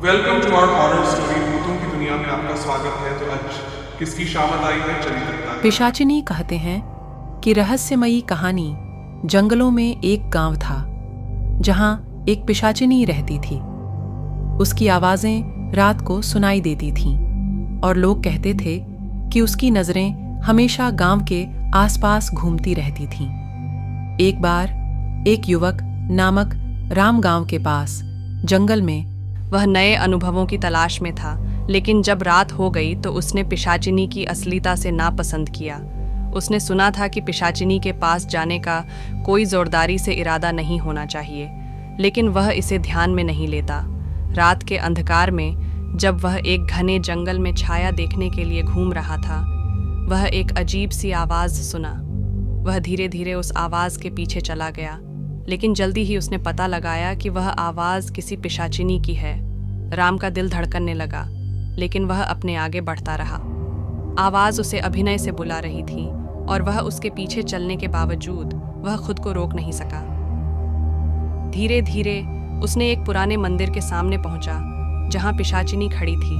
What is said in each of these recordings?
Welcome to our horror story. भूतों की दुनिया में आपका स्वागत है। तो आज किसकी शामत आई है, चलिए देखते हैं। पिशाचिनी कहते हैं कि रहस्यमयी कहानी जंगलों में एक गांव था जहां एक पिशाचिनी रहती थी। उसकी आवाजें रात को सुनाई देती थीं और लोग कहते थे कि उसकी नजरें हमेशा गांव के आसपास घूमती रहती थीं। एक बार एक युवक नामक राम गांव के पास जंगल में वह नए अनुभवों की तलाश में था, लेकिन जब रात हो गई तो उसने पिशाचिनी की असलियता से नापसंद किया। उसने सुना था कि पिशाचिनी के पास जाने का कोई जोरदारी से इरादा नहीं होना चाहिए, लेकिन वह इसे ध्यान में नहीं लेता। रात के अंधकार में जब वह एक घने जंगल में छाया देखने के लिए घूम रहा था, वह एक अजीब सी आवाज़ सुना। वह धीरे धीरे उस आवाज़ के पीछे चला गया, लेकिन जल्दी ही उसने पता लगाया कि वह आवाज़ किसी पिशाचिनी की है। राम का दिल धड़कने लगा, लेकिन वह अपने आगे बढ़ता रहा। आवाज़ उसे अभिनय से बुला रही थी और वह उसके पीछे चलने के बावजूद वह खुद को रोक नहीं सका। धीरे धीरे उसने एक पुराने मंदिर के सामने पहुंचा जहां पिशाचिनी खड़ी थी।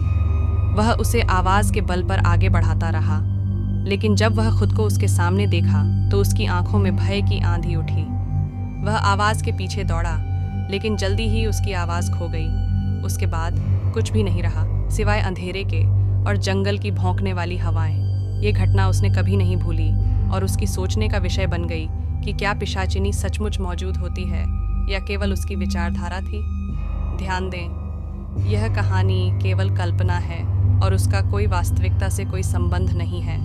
वह उसे आवाज़ के बल पर आगे बढ़ाता रहा, लेकिन जब वह खुद को उसके सामने देखा तो उसकी आंखों में भय की आंधी उठी। वह आवाज़ के पीछे दौड़ा, लेकिन जल्दी ही उसकी आवाज़ खो गई। उसके बाद कुछ भी नहीं रहा सिवाय अंधेरे के और जंगल की भौंकने वाली हवाएं। ये घटना उसने कभी नहीं भूली और उसकी सोचने का विषय बन गई कि क्या पिशाचिनी सचमुच मौजूद होती है या केवल उसकी विचारधारा थी। ध्यान दें, यह कहानी केवल कल्पना है और उसका कोई वास्तविकता से कोई संबंध नहीं है।